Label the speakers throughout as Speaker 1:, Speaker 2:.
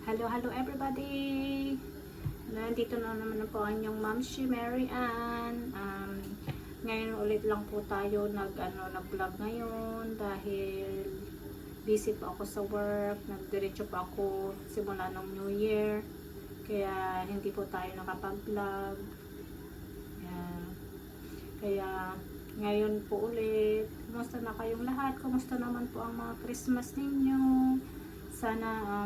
Speaker 1: Hello everybody! Nandito na naman po ang inyong Ma'am si Mary Ann. Ngayon ulit lang po tayo nag-vlog ngayon dahil busy po ako sa work. Nagdiretso po ako simula ng New Year. Kaya hindi po tayo nakapag-vlog. Kaya ngayon po ulit. Kumusta na kayong lahat? Kumusta naman po ang mga Christmas ninyo? Sana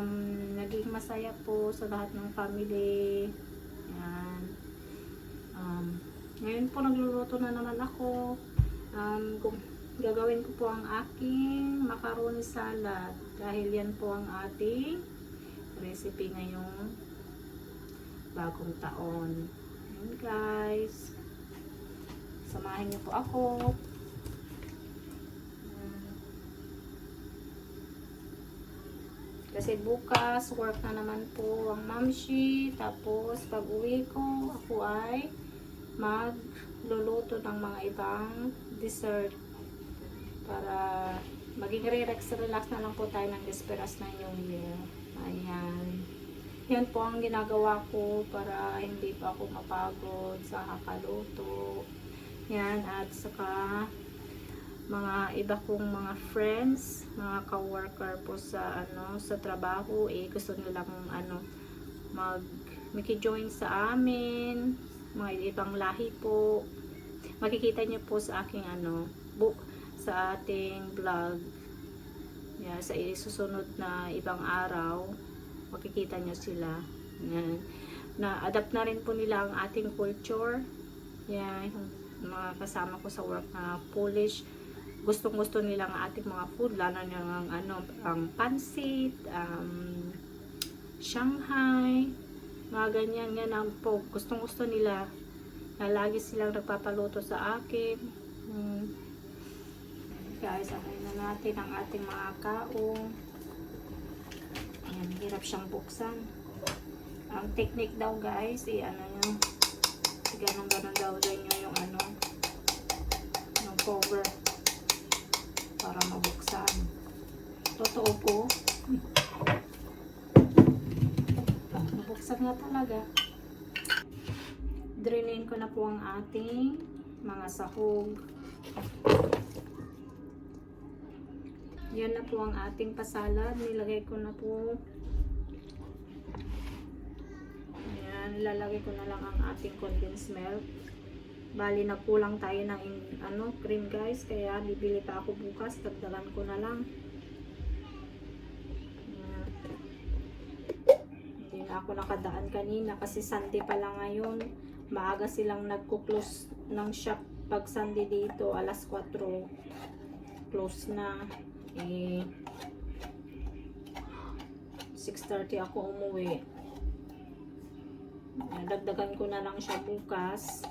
Speaker 1: naging masaya po sa lahat ng family. Yan. Ngayon po nagluluto na naman ako. Gagawin ko po ang aking macaroni salad dahil yan po ang ating recipe ngayong bagong taon. Yan guys. Samahin niyo po ako. Kasi bukas, work na naman po ang mamshi. Tapos, pag uwi ko, ako ay magluluto ng mga ibang dessert. Para maging relax na lang po tayo ng desperas ng New Year. Ayan. Yan po ang ginagawa ko para hindi pa ako mapagod sa kakaluto. Yan. At saka mga iba kong mga friends, mga ka-worker po sa sa trabaho, gusto nilang maki-join sa amin, mga ibang lahi po. Makikita niyo po sa aking sa ating vlog. Sa susunod na ibang araw, makikita niyo sila. Yan. Na-adapt na rin po nila ang ating culture. Yan, mga kasama ko sa work na Polish. Gustong-gusto nila ang ating mga food, lalo na ang pansit, Shanghai, mga ganyan yan po. Gustong-gusto nila. Lagi silang nagpapaluto sa akin. Guys, akin na natin ang ating mga kaong. Ayan, hirap siyang buksan. Ang technique daw guys, nyo, ganun daw nyo yung yung cover para mabuksan. Totoo po. Nabuksan nga talaga. Drainin ko na po ang ating mga sahog. Yan na po ang ating pasalad. Nilagay ko na po. Ayan, lalagay ko na lang ang ating condensed milk. Bali, nagkulang tayo ng cream guys, kaya bibili pa ako bukas, dagdagan ko na lang. Hindi na ako nakadaan kanina kasi Sunday pa lang ngayon. Maaga silang nagko-close ng shop pag Sunday dito, alas 4 close na. 6:30 ako umuwi. Dagdagan ko na lang siya bukas.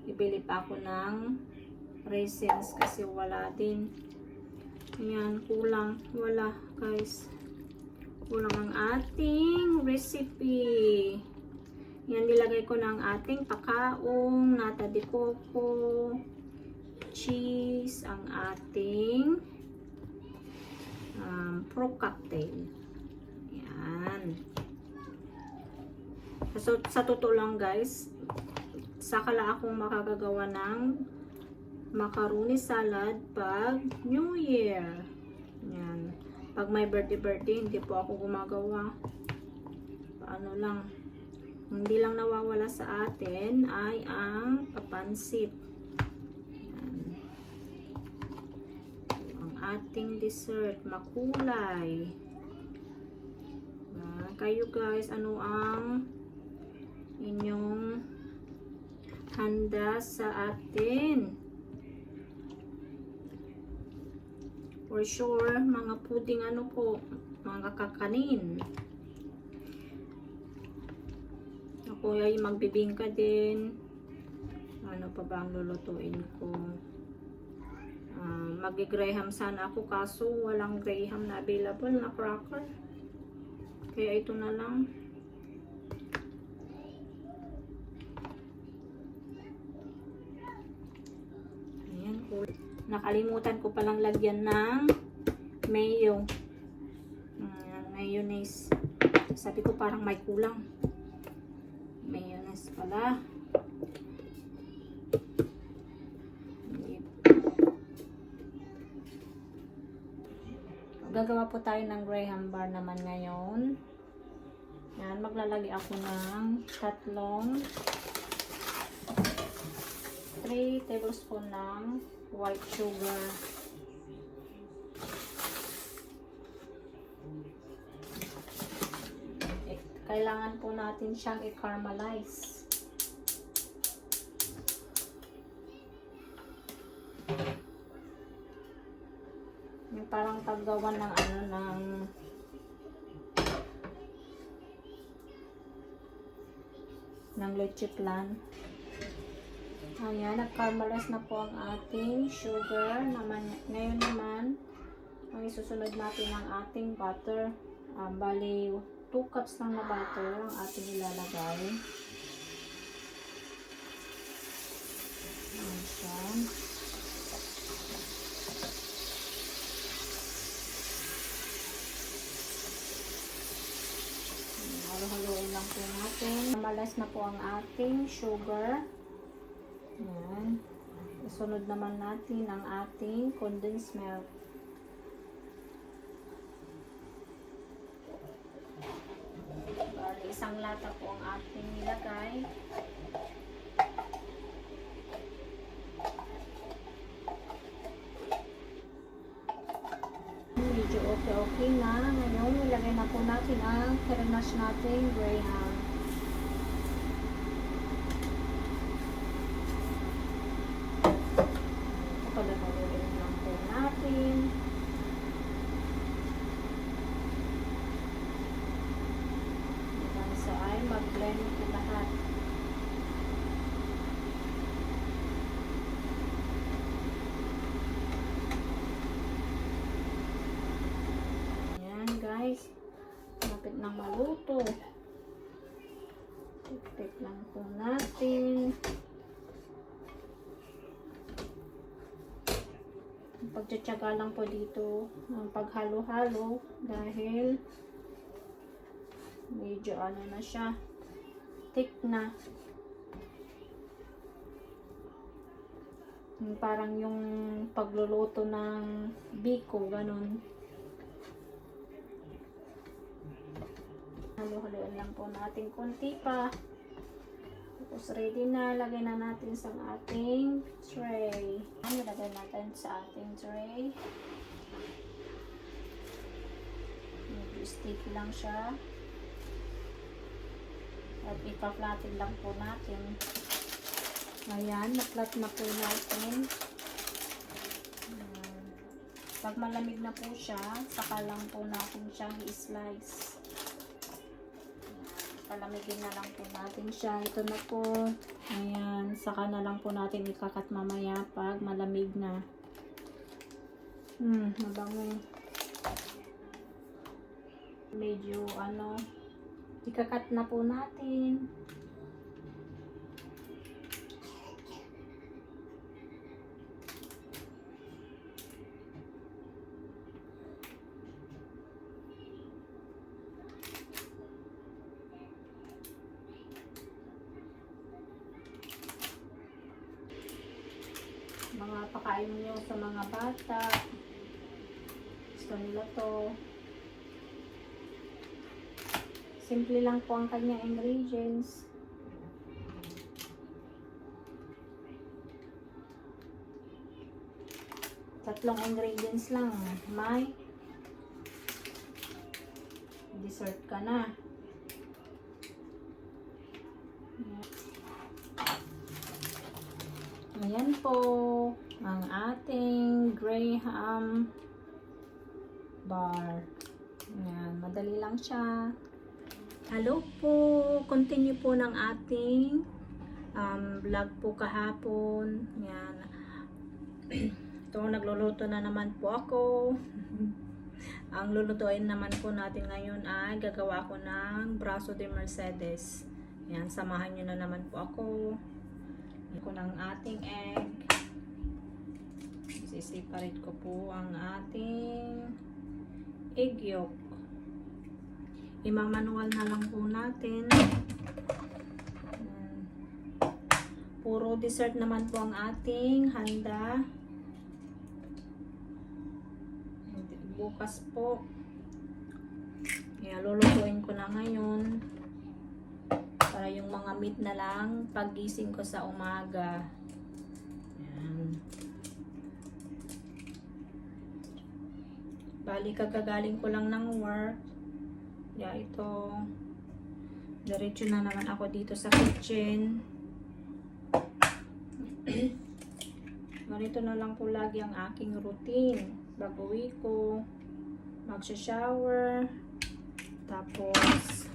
Speaker 1: Ibili pa ako ng raisins kasi wala din. Ayan, kulang. Wala, guys. Kulang ang ating recipe. Yan, nilagay ko ng ating pakaong, nata de coco, cheese, ang ating fruit cocktail. Yan. So, sa totoo lang, guys, sakala akong makagagawa ng macaroni salad pag New Year. Yan. Pag may birthday, hindi po ako gumagawa. Paano lang. Hindi lang nawawala sa atin ay ang papansit. Yan. Ang ating dessert, makulay. Kayo guys, ano ang inyong handa sa atin? For sure, mga puding po, mga kakanin. Ako ay magbibingka din. Ano pa ba ang lulutuin ko? Mag-graham sana ako, kaso walang graham na available na cracker. Kaya ito na lang. Nakalimutan ko palang lagyan ng mayo. Mayonnaise. Sabi ko parang may kulang. Mayonnaise pala. Gagawa po tayo ng graham bar naman ngayon. Yan, maglalagay ako ng 3 tablespoon ng white sugar. Kailangan po natin siyang i-caramelize. Yung parang paggawa ng ng leche flan. Ayan, nag-caramelize na po ang ating sugar. Ngayon naman, ang isusunod natin ang ating butter. Bali, 2 cups lang na butter ang ating ilalagay. Ayan siya. Halo-haloin lang po natin. Malas na po ang ating sugar. Ayan. Isunod naman natin ang ating condensed milk. Bali, isang lata po ang ating nilagay. Medyo okay na. Ngayon, ilagay na po natin ang keranash natin graham. Palagaluin lang po natin. Hanggang sa ay mag-blend po lahat. Ayan guys. Malapit nang maluto. Tipit lang po natin. Pagtsatsaga lang po dito ang paghalo-halo dahil medyo na siya, thick na. Parang yung pagluluto ng biko, ganun. Halo-haloin lang po natin konti pa. Tapos ready na, lagay na natin sa ating tray. Ilagay natin sa ating tray. Medyo sticky lang siya. At ipa-flatten lang po natin. Ayan, na-flat na po natin. Pag malamig na po siya, saka lang po natin siyang i-slice. Palamigin na lang po natin siya. Ito na po. Ayan. Saka na lang po natin ikakat mamaya pag malamig na. Mabango. Medyo ikakat na po natin. Mga pakain nyo sa mga bata. Gusto nila to. Simple lang po ang kanyang ingredients. Tatlong ingredients lang. May dessert ka na. Ayan po ang ating graham bar. Ayan, madali lang siya. Hello po! Continue po ng ating vlog po kahapon. Ayan. Ito, nagluluto na naman po ako. Ang lulutuin naman po natin ngayon ay gagawa ko ng braso de Mercedes. Ayan, samahan nyo na naman po ako. Ko ng ating egg. Separate ko po ang ating egg yolk. Imamanual na lang po natin. Ayan. Puro dessert naman po ang ating handa. Bukas po. Lulutuin ko na ngayon. Para yung mga meat na lang paggising ko sa umaga. Ayan. Bali kagagaling ko lang ng work. Ito. Diretso na naman ako dito sa kitchen. Ganito na lang po lagi ang aking routine. Bago-uwi ko, magsha-shower, tapos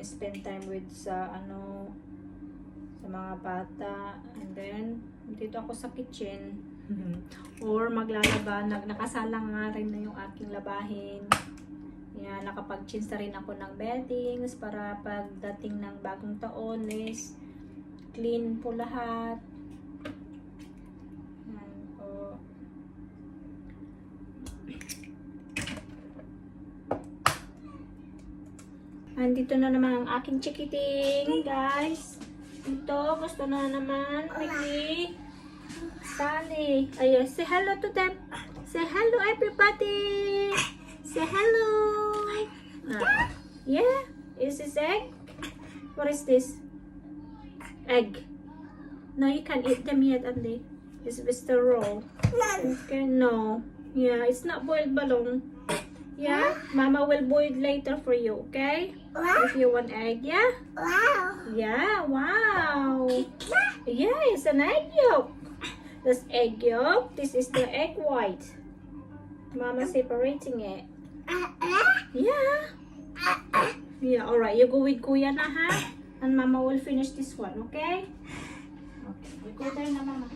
Speaker 1: spend time with sa mga bata, and then dito ako sa kitchen or maglalaba. Nakasalang nga rin na yung aking labahin. Yan, nakapag-change na rin ako ng beddings para pagdating ng bagong taon is clean po lahat. Yan po. Andito na naman ang aking chikiting, guys. Ito, gusto na naman. Quickly. Sally. Ayun, say hello to them. Say hello, everybody. Say hello. Yeah. Is this egg? What is this? Egg. No, you can't eat them yet, Andy. It's Mr. Raw. Okay, no. Yeah, it's not boiled balong. Yeah, Mama will boil later for you, okay? If you want egg, yeah?
Speaker 2: Wow.
Speaker 1: Yeah, wow. Yeah, it's an egg yolk. That's egg yolk. This is the egg white. Mama separating it. Yeah. Yeah, alright. You go with Kuya na, ha? And Mama will finish this one, okay? Okay. You go there na, Mama.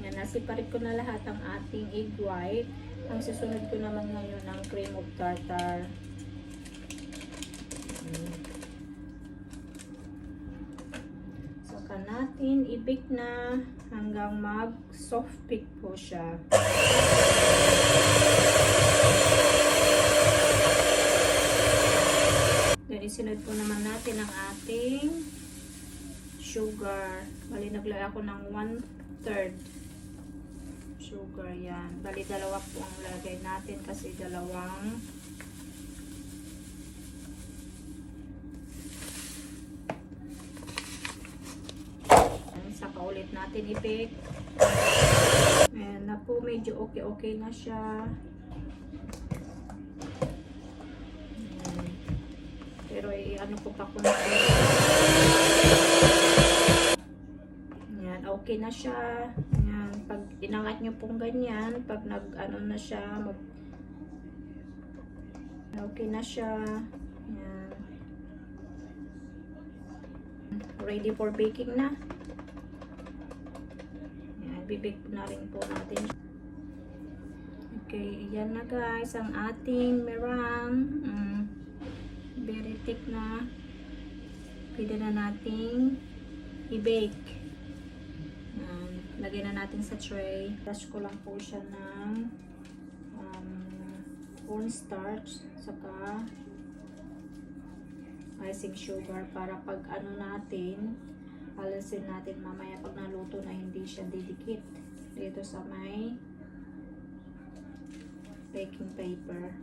Speaker 1: Yan, nasiparit ko na lahat ang ating egg white. Ang susunod ko naman ngayon ang cream of tartar. Saka natin i-bake na hanggang mag-soft bake po siya. Then isunod po naman natin ang ating sugar. Bali naglagay ako ng 1/3 sugar, yan. Bali dalawa po ang lagay natin kasi dalawang saka ulit natin i-bake. Ayan na po, medyo okay na siya. Ayan. Pero ano ko pa kung ayan, okay na siya. Ayan, pag inangat nyo pong ganyan, pag nag-ano na siya, okay na siya. Ayan. Ready for baking na. Bibig na rin po natin. Okay, yan na guys ang ating meringue. Very thick na. Pwede na nating i-bake. Lagay na natin sa tray. Dash ko lang po siya ng cornstarch saka icing sugar para pag ano natin, alisin natin mamaya pag naluto na hindi siya didikit dito sa may baking paper.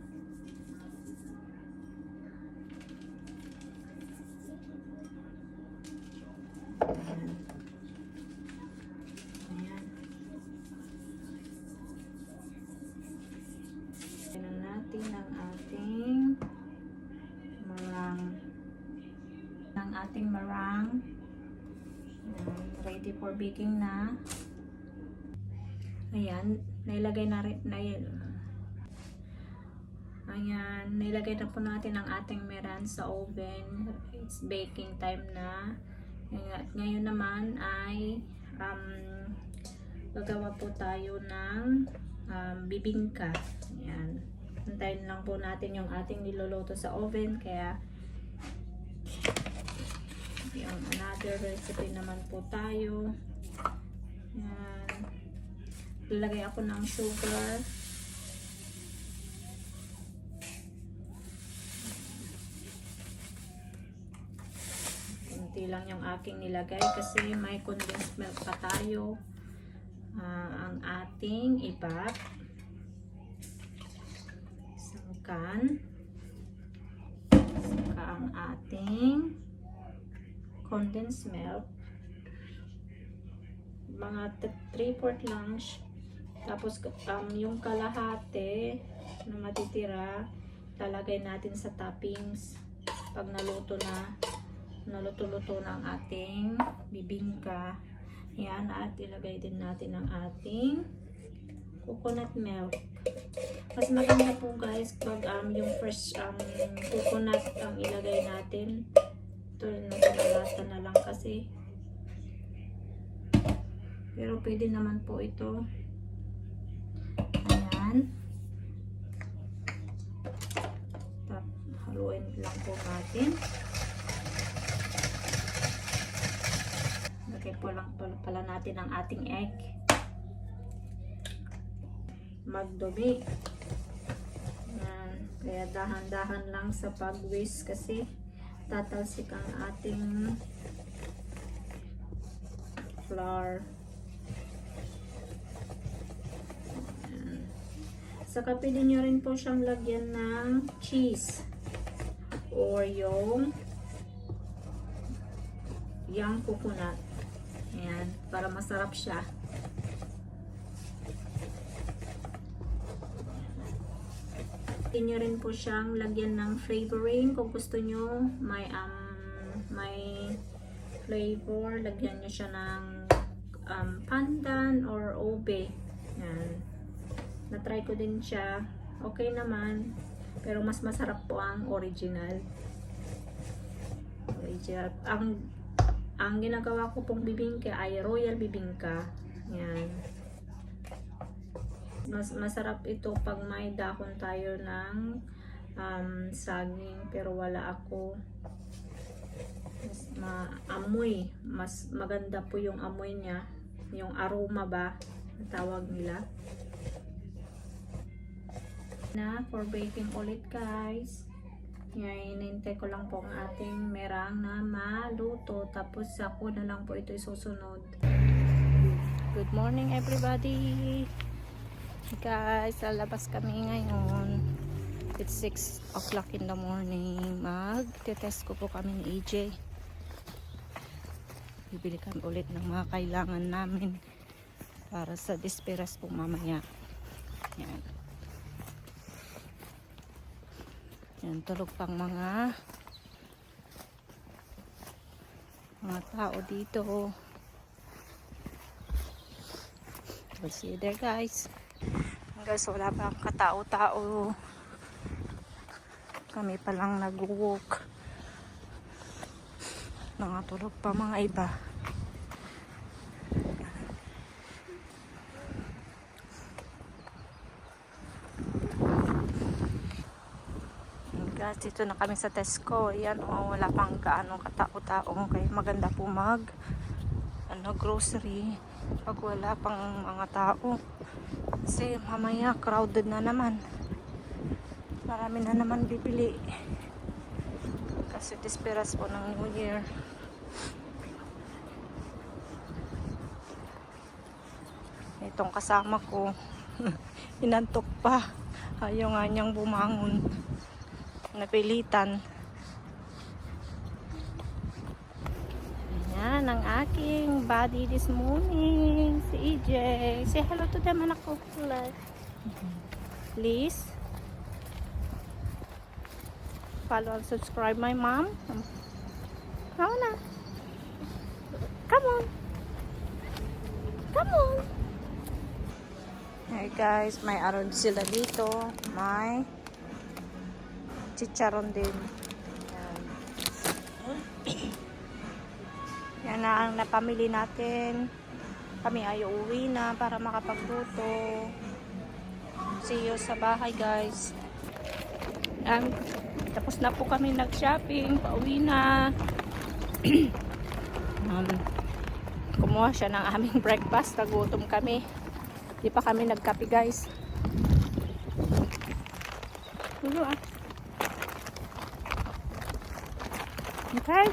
Speaker 1: Ayan. Ayan. Tignan natin ang ating meringue. Ready for baking na. Ayan, nailagay na rin ayan, nailagay na po natin ang ating meringue sa oven. It's baking time na. At ngayon naman ay gagawa po tayo ng bibingka. Ayan, hintayin lang po natin yung ating niluluto sa oven, kaya yung another recipe naman po tayo. Yan. Lalagay ako ng sugar. konti lang yung aking nilagay kasi may condensed milk pa tayo. Ang ating ibap, isang can, saka ang ating condensed milk, mga 3/4 lang. Tapos yung kalahati na matitira lalagay natin sa toppings pag naluto ng ating bibingka. Yan, at ilagay din natin ang ating coconut milk. Mas maganda po guys pag yung fresh coconut ang ilagay natin. Ito, nakalata na lang kasi. Pero pwede naman po ito. Ayan. Haluin lang po natin. Lagay po lang pala natin ang ating egg. Magdumi. Ayan. Kaya dahan-dahan lang sa pag-whisk kasi tatalsik ang ating flour. Ayan. Saka pwede nyo rin po siyang lagyan ng cheese or yung coconut. Ayan, para masarap siya. Pwede nyo rin po siyang lagyan ng flavoring kung gusto nyo may flavor. Lagyan nyo siya ng pandan or ube. Ayan. Na-try ko din siya. Okay naman. Pero mas masarap po ang original. Ang ginagawa ko pong bibingka ay royal bibingka. Yan. Mas masarap ito pag may dahon tayo ng saging, pero wala ako. Mas maamoy. Mas maganda po yung amoy niya. Yung aroma ba, ang tawag nila. Na for baking ulit guys. Ngayon, hinintay ko lang po ang ating merang na maluto. Tapos ako na lang po ito isusunod. Good morning everybody. Guys, lalabas kami ngayon. It's 6 o'clock in the morning. Mag-test ko po kami ni EJ. Bibili kami ulit ng mga kailangan namin para sa disperas po mamaya. Yan. Yan, tulog pang mga tao dito. We'll see you there guys. Guys, wala pa katao-tao. Kami pa lang nag-walk. Nangatulog pa mga iba. Guys, dito na kami sa Tesco. Ayan, wala pang gaano katao-tao. Kaya maganda po grocery pag wala pang mga tao. Kasi mamaya crowded na naman. Marami na naman bibili. Kasi disperas po ng New Year. Itong kasama ko, inantok pa. Ayaw nga niyang bumangon. Napilitan. Ayan ang aking body this morning. Si EJ. Say hello to them, anak ko. Hello. Please follow and subscribe my mom. Come on. Come on. Come on. Hey guys, may aron sila dito. May chicharon din. Yan na ang napamili natin. Kami ay uuwi na para makapagluto. See you sa bahay guys. Tapos na po kami nag-shopping. Pauwi na. Kumuha siya ng aming breakfast. Nagutom kami. Di pa kami nagkape guys. Tulo Okay?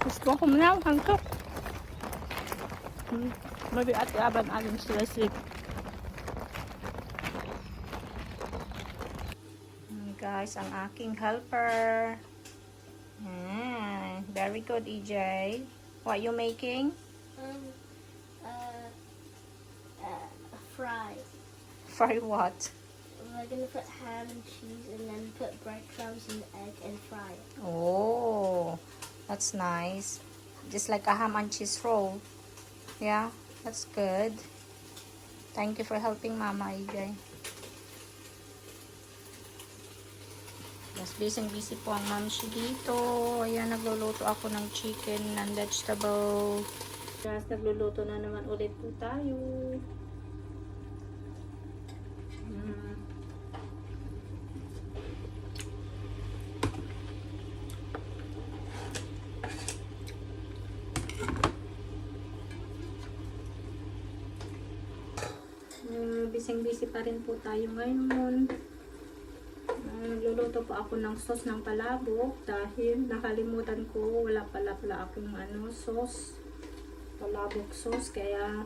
Speaker 1: Gusto ko muna ang hangkap. Mabi at aban alim sila sleep. Guys, ang aking helper. Very good, EJ. What you making?
Speaker 2: Fry.
Speaker 1: Fry what?
Speaker 2: We're gonna put ham and cheese and then put breadcrumbs and egg and fry it.
Speaker 1: Oh, that's nice. Just like a ham and cheese roll. Yeah, that's good. Thank you for helping Mama, EJ. Mas busy po ang mamshi dito. Ayan, nagluluto ako ng chicken and vegetable. Guys, nagluluto na naman ulit po tayo. Busy pa rin po tayo ngayon. Nagluluto po ako ng sauce ng palabok dahil nakalimutan ko, wala pala akong sauce, palabok sauce, kaya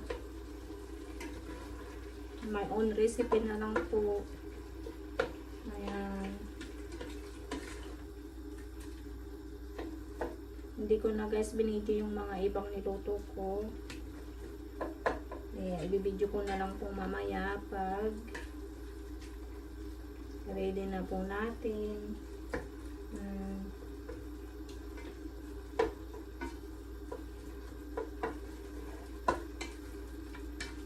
Speaker 1: my own recipe na lang po. Ayan. Hindi ko na guys binidyo yung mga ibang niluto ko. Ibibidyo ko na lang po mamaya pag ready na po natin.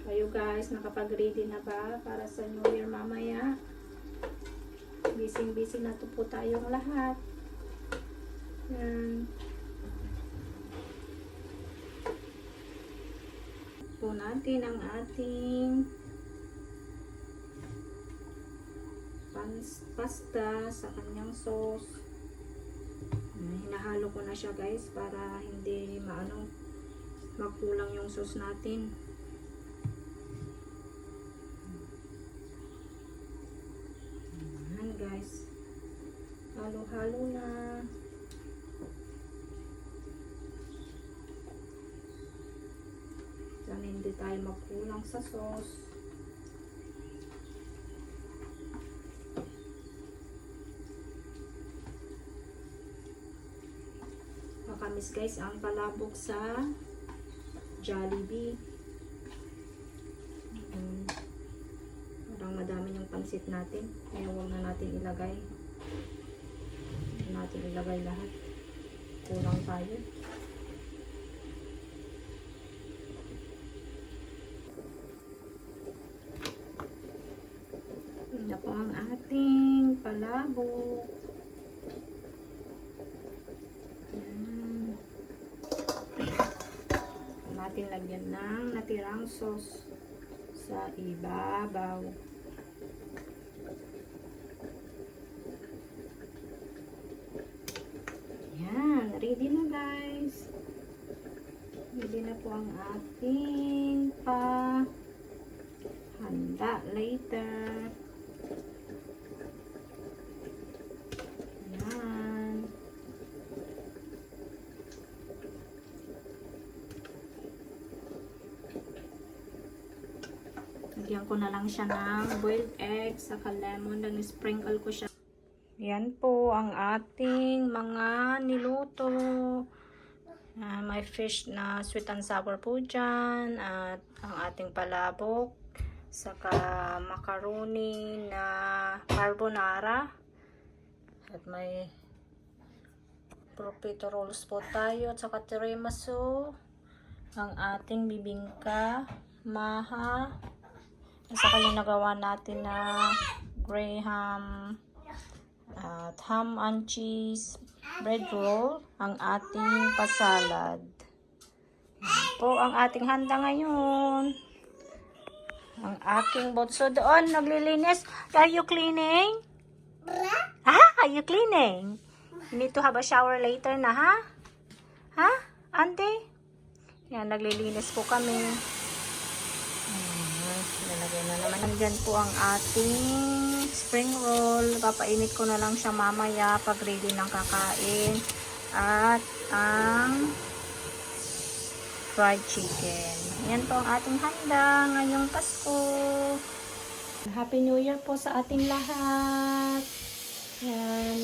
Speaker 1: Kayo guys, nakapag-ready na ba para sa New Year mamaya? Busy na to po tayong lahat. Po natin ang ating pasta sa kanyang sauce. Hinahalo ko na siya guys para hindi magkulang yung sauce natin. Ayan guys, halo-halo na. Sana hindi tayo magkulang sa sauce. Makamis guys ang palabok sa Jollibee. Parang madami yung pansit natin, kaya huwag na natin ilagay. Huwag natin ilagay lahat. Kulang tayo. Yan po ang ating palabok. Natin lagyan ng natirang sauce sa ibabaw. Yan, ready na guys. Ready na po ang ating handa later. Lagyan ko na lang siya ng boiled egg, saka lemon, then sprinkle ko siya. Yan po ang ating mga niluto. May fish na sweet and sour po dyan, at ang ating palabok, saka macaroni na carbonara, at may profiteroles po tayo, at saka tiramisu, ang ating bibingka, maha, at saka yung nagawa natin na graham at ham and cheese bread roll, ang ating pasalad. Yan po ang ating handa ngayon. Ang aking bunso doon naglilinis. Are you cleaning? Ha? Are you cleaning? You need to have a shower later na, ha? Ha? Auntie? Yan, naglilinis po kami. Nalagay na naman. Nandyan po ang ating spring roll. Papainit ko na lang siya mamaya pag ready ng kakain. at ang fried chicken. Yan po ang ating handa ngayong Pasko. Happy New Year po sa ating lahat. Yan.